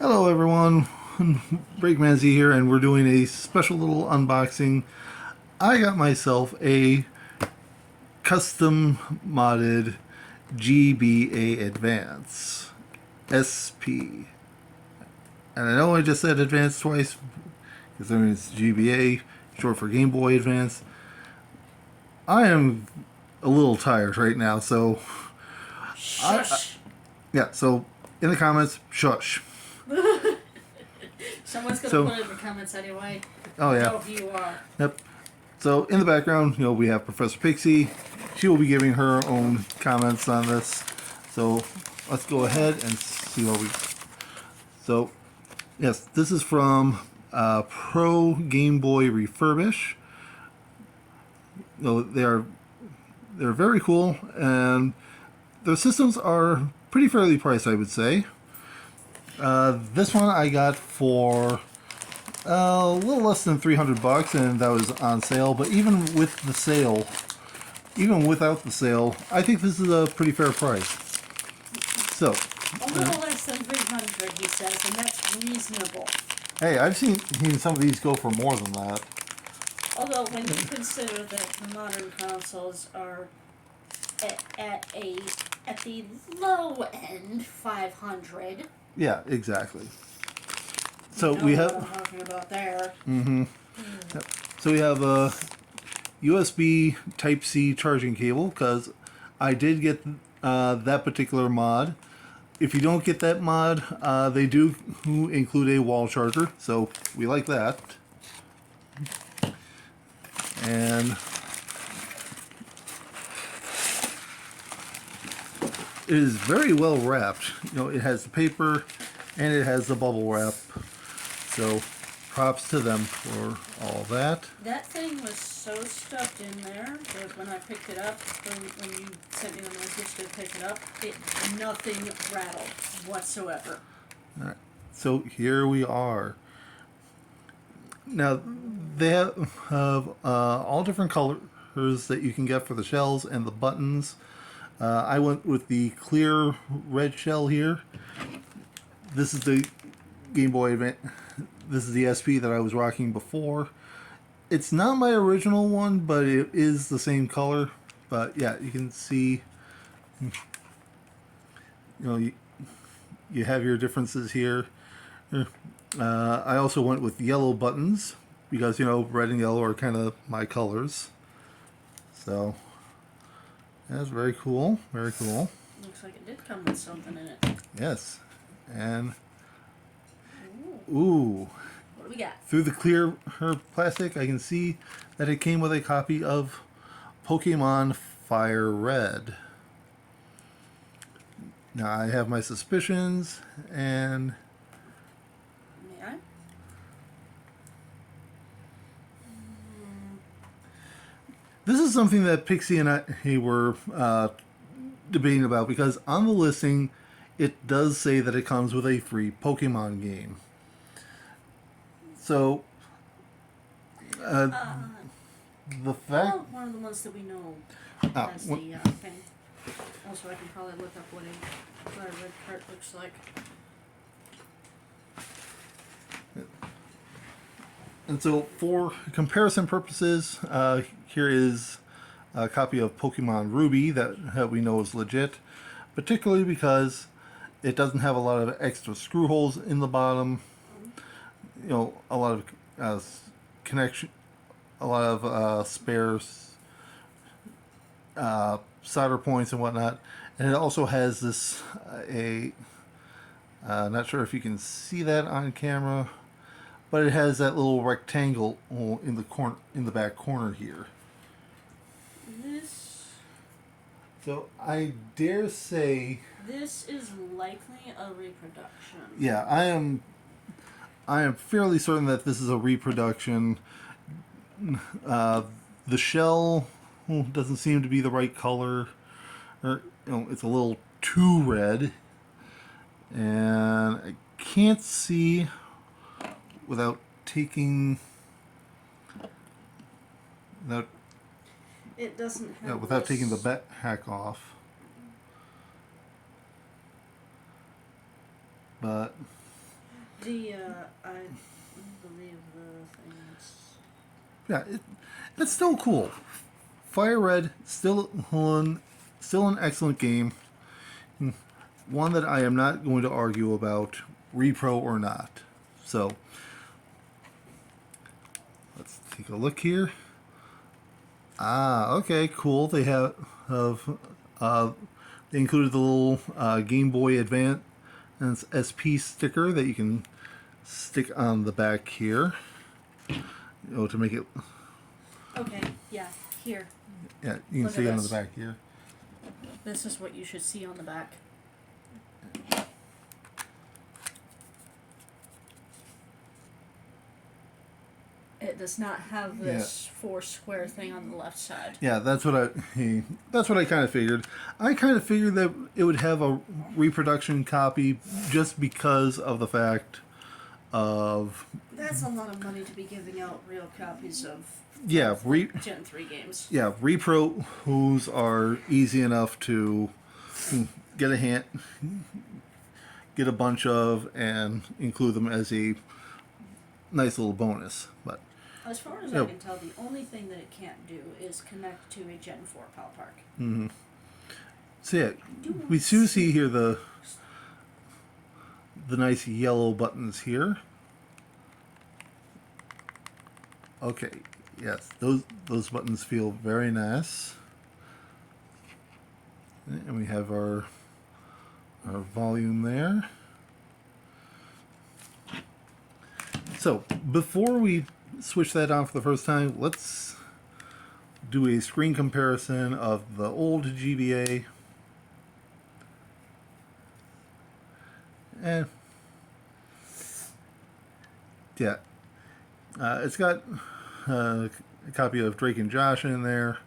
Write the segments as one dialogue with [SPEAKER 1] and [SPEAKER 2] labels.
[SPEAKER 1] Hello everyone, Breakman Z here, and we're doing a special little unboxing. I got myself a custom modded GBA Advance SP. And I know I just said Advance twice, because it's GBA, short for Game Boy Advance. I am a little tired right now, so
[SPEAKER 2] Shush.
[SPEAKER 1] so in the comments, shush.
[SPEAKER 2] Someone's gonna put it in the comments anyway.
[SPEAKER 1] Oh yeah.
[SPEAKER 2] Know who you are.
[SPEAKER 1] Yep. So in the background, we have Professor Pixie. She will be giving her own comments on this. So let's go ahead and see what we. So yes, this is from ProGameboyRefurbish. They're very cool, and their systems are pretty fairly priced, I would say. This one I got for a little less than $300, and that was on sale. But even with the sale, even without the sale, I think this is a pretty fair price. So,
[SPEAKER 2] a little less than 300, he says, and that's reasonable.
[SPEAKER 1] Hey, I've seen some of these go for more than that.
[SPEAKER 2] Although, when you consider that the modern consoles are at the low end 500.
[SPEAKER 1] Yeah, exactly.
[SPEAKER 2] So
[SPEAKER 1] we have.
[SPEAKER 2] What I'm talking about there.
[SPEAKER 1] Yep. So we have a USB Type-C charging cable, because I did get that particular mod. If you don't get that mod, they do include a wall charger, so we like that. And it is very well wrapped. It has the paper and it has the bubble wrap. So props to them for all that.
[SPEAKER 2] That thing was so stuffed in there that when I picked it up, when you sent me the message to pick it up, nothing rattled whatsoever.
[SPEAKER 1] All right. So here we are. Now they have all different colors that you can get for the shells and the buttons. I went with the clear red shell here. This is the Game Boy Advance. This is the SP that I was rocking before. It's not my original one, but it is the same color. But yeah, you can see, you have your differences here. I also went with yellow buttons because, red and yellow are kind of my colors. So that's very cool. Very cool.
[SPEAKER 2] Looks like it did come with something in it.
[SPEAKER 1] Yes. And ooh.
[SPEAKER 2] What do we got?
[SPEAKER 1] Through the clear plastic, I can see that it came with a copy of Pokemon Fire Red. Now I have my suspicions, and
[SPEAKER 2] May I?
[SPEAKER 1] this is something that Pixie and I were debating about, because on the listing it does say that it comes with a free Pokemon game. So the fact
[SPEAKER 2] One of the ones that we know has
[SPEAKER 1] what,
[SPEAKER 2] the thing. Also, I can probably look up what a red cart looks like.
[SPEAKER 1] And so for comparison purposes, here is a copy of Pokemon Ruby that we know is legit, particularly because it doesn't have a lot of extra screw holes in the bottom. A lot of connection, a lot of spares, solder points and whatnot. And it also has this not sure if you can see that on camera, but it has that little rectangle in the corner, in the back corner here. So I dare say
[SPEAKER 2] this is likely a reproduction.
[SPEAKER 1] Yeah, I am fairly certain that this is a reproduction. The shell doesn't seem to be the right color. It's a little too red, and I can't see without taking
[SPEAKER 2] It doesn't have
[SPEAKER 1] without taking the back hack off. But
[SPEAKER 2] I believe the things.
[SPEAKER 1] Yeah, it's still cool. Fire Red still an excellent game. One that I am not going to argue about, repro or not. So let's take a look here. Ah, okay, cool. They included the little Game Boy Advance SP sticker that you can stick on the back here. To make it.
[SPEAKER 2] Okay, yeah, here.
[SPEAKER 1] Yeah, you can
[SPEAKER 2] Look at
[SPEAKER 1] see it on the
[SPEAKER 2] this.
[SPEAKER 1] back here.
[SPEAKER 2] This is what you should see on the back. It does not have this four square thing on the left side.
[SPEAKER 1] Yeah, that's what I kind of figured. I kind of figured that it would have a reproduction copy just because of the fact of.
[SPEAKER 2] That's a lot of money to be giving out real copies of.
[SPEAKER 1] Yeah,
[SPEAKER 2] Gen 3 games.
[SPEAKER 1] Yeah, repros are easy enough to get a bunch of and include them as a nice little bonus. But
[SPEAKER 2] as far as I can tell, the only thing that it can't do is connect to a Gen 4 PAL Park.
[SPEAKER 1] Mm-hmm. So yeah, we do see here the nice yellow buttons here. Okay, yes, those buttons feel very nice. And we have our volume there. So before we switch that on for the first time, let's do a screen comparison of the old GBA and yeah, it's got a copy of Drake and Josh in there,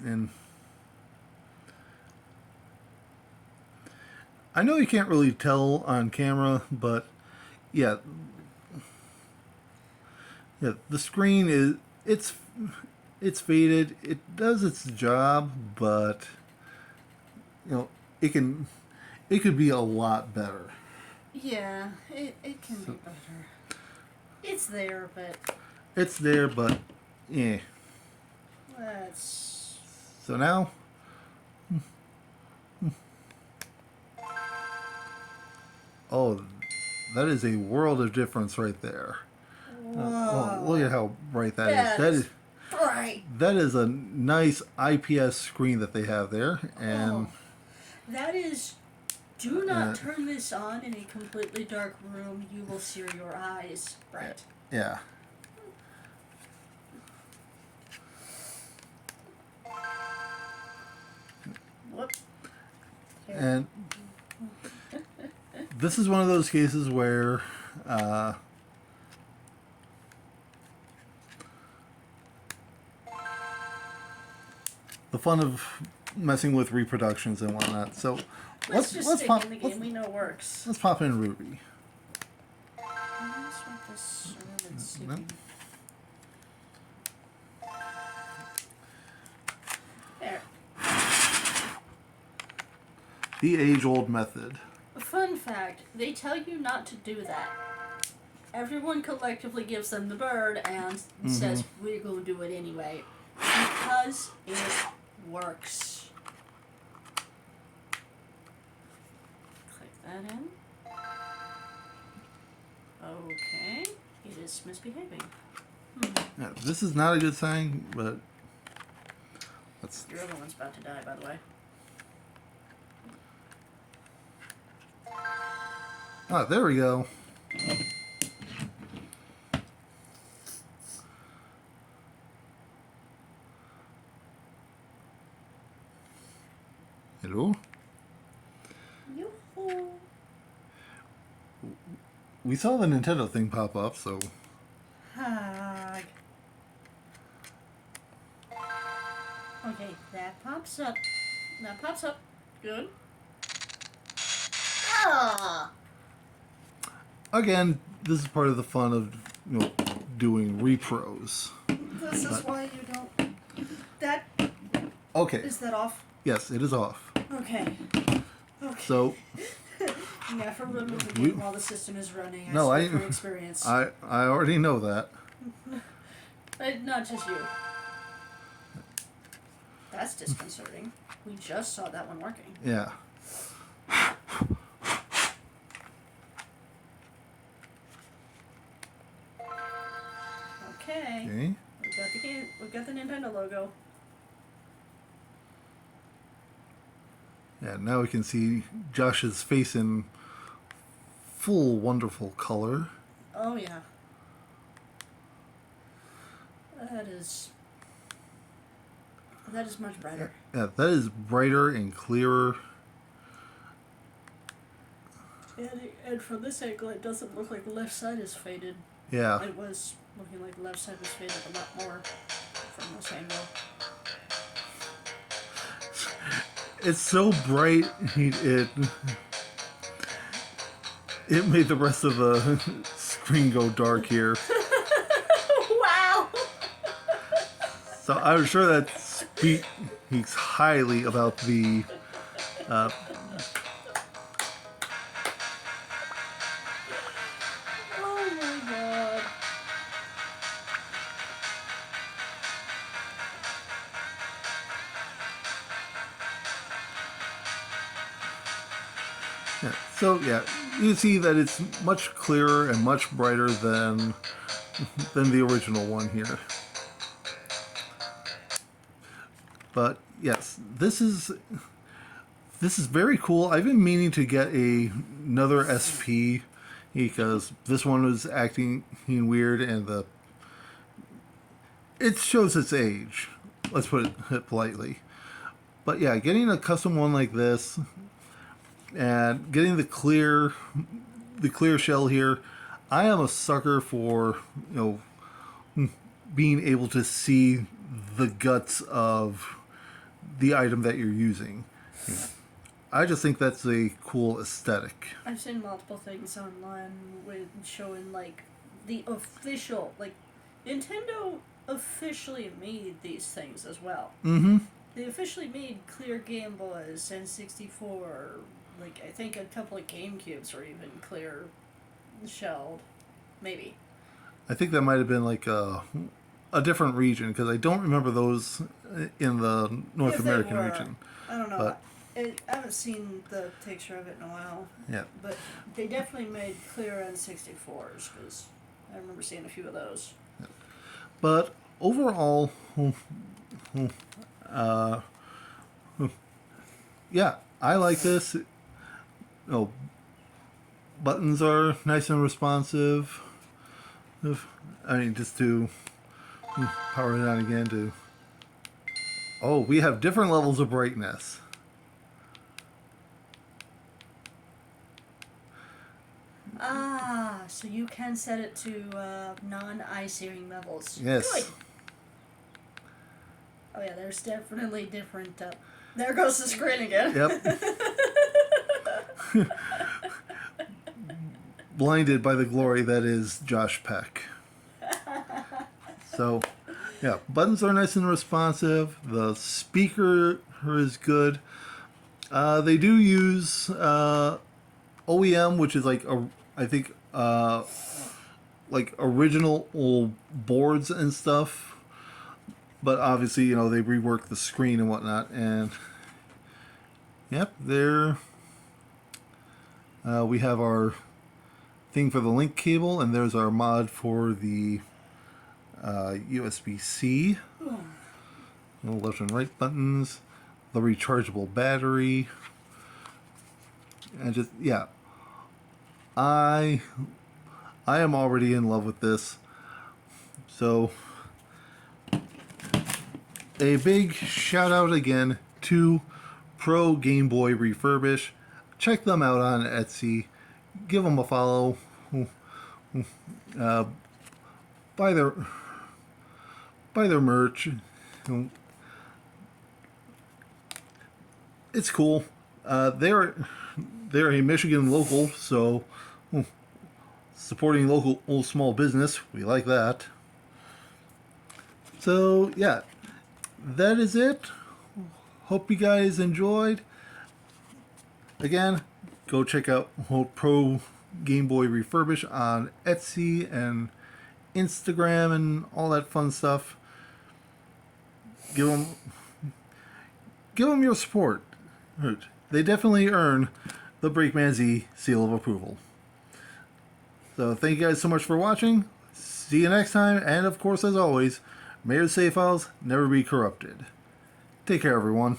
[SPEAKER 1] and I know you can't really tell on camera, but yeah, the screen it's faded. It does its job, but it could be a lot better.
[SPEAKER 2] Yeah, it can be better. It's there, but
[SPEAKER 1] yeah.
[SPEAKER 2] Let's.
[SPEAKER 1] So now. Oh, that is a world of difference right there. Oh, look at how bright that is.
[SPEAKER 2] Bright.
[SPEAKER 1] That is a nice IPS screen that they have there, and
[SPEAKER 2] that is. Do not turn this on in a completely dark room. You will sear your eyes. Right.
[SPEAKER 1] Yeah.
[SPEAKER 2] Whoop.
[SPEAKER 1] And this is one of those cases where the fun of messing with reproductions and whatnot. So
[SPEAKER 2] let's stick in the game we know works.
[SPEAKER 1] Let's pop in Ruby.
[SPEAKER 2] There.
[SPEAKER 1] The age-old method.
[SPEAKER 2] Fun fact, they tell you not to do that. Everyone collectively gives them the bird and says, we're going to do it anyway. Because it works. Click that in. Okay. It is misbehaving.
[SPEAKER 1] Yeah, this is not a good sign, but let's...
[SPEAKER 2] Your other one's about to die, by the way.
[SPEAKER 1] Ah, there we go. Hello?
[SPEAKER 2] Yoo-hoo.
[SPEAKER 1] We saw the Nintendo thing pop up, so...
[SPEAKER 2] Hug. Okay, that pops up. That pops up. Good. Ah!
[SPEAKER 1] Again, this is part of the fun of, doing repros.
[SPEAKER 2] This is why you don't... That...
[SPEAKER 1] Okay.
[SPEAKER 2] Is that off?
[SPEAKER 1] Yes, it is off.
[SPEAKER 2] Okay. Okay.
[SPEAKER 1] So
[SPEAKER 2] Never remove the game while the system is running. I
[SPEAKER 1] no,
[SPEAKER 2] speak from experience.
[SPEAKER 1] I already know that.
[SPEAKER 2] Not just you. That's disconcerting. We just saw that one working.
[SPEAKER 1] Yeah.
[SPEAKER 2] Okay.
[SPEAKER 1] Okay.
[SPEAKER 2] We've got the game. We've got the Nintendo logo.
[SPEAKER 1] Yeah, now we can see Josh's face in full wonderful color.
[SPEAKER 2] Oh yeah. That is much brighter.
[SPEAKER 1] Yeah, that is brighter and clearer.
[SPEAKER 2] And from this angle, it doesn't look like the left side is faded.
[SPEAKER 1] Yeah.
[SPEAKER 2] It was looking like the left side was faded a lot more from this angle.
[SPEAKER 1] It's so bright, it made the rest of the screen go dark here.
[SPEAKER 2] Wow!
[SPEAKER 1] So I'm sure that speaks highly about the
[SPEAKER 2] Oh my god.
[SPEAKER 1] yeah. So yeah, you see that it's much clearer and much brighter than the original one here. But yes, this is very cool. I've been meaning to get another SP because this one was acting weird and it shows its age. Let's put it politely. But yeah, getting a custom one like this and getting the clear shell here, I am a sucker for, being able to see the guts of the item that you're using. I just think that's a cool aesthetic.
[SPEAKER 2] I've seen multiple things online with showing like the official, like Nintendo officially made these things as well.
[SPEAKER 1] Mm-hmm.
[SPEAKER 2] They officially made clear Game Boys and 64. Like I think a couple of GameCubes were even clear shelled, maybe.
[SPEAKER 1] I think that might have been like a different region because I don't remember those in the North
[SPEAKER 2] If they
[SPEAKER 1] American
[SPEAKER 2] were,
[SPEAKER 1] region.
[SPEAKER 2] I don't know.
[SPEAKER 1] But
[SPEAKER 2] I haven't seen the picture of it in a while.
[SPEAKER 1] yeah,
[SPEAKER 2] But they definitely made clear N64s because I remember seeing a few of those.
[SPEAKER 1] but overall, yeah, I like this. Buttons are nice and responsive. I mean, just to power it on again to. Oh, we have different levels of brightness.
[SPEAKER 2] Ah, so you can set it to non-eye searing levels.
[SPEAKER 1] Yes.
[SPEAKER 2] Good. Oh yeah, there's definitely different. There goes the screen again.
[SPEAKER 1] Yep. Blinded by the glory that is Josh Peck. So, yeah, buttons are nice and responsive. The speaker is good. They do use OEM, which is like I think like original old boards and stuff. But obviously, they rework the screen and whatnot. And yep, there we have our thing for the link cable, and there's our mod for the USB-C. The left and right buttons, the rechargeable battery, and just yeah, I am already in love with this. So a big shout out again to ProGameboyRefurbish. Check them out on Etsy. Give them a follow. Buy their merch. It's cool. They're a Michigan local, so supporting local small business, we like that. So yeah, that is it. Hope you guys enjoyed. Again, go check out Pro Game Boy Refurbish on Etsy and Instagram and all that fun stuff. Give them your support. They definitely earn the Breakman Z seal of approval. So thank you guys so much for watching. See you next time, and of course, as always, may your save files never be corrupted. Take care, everyone.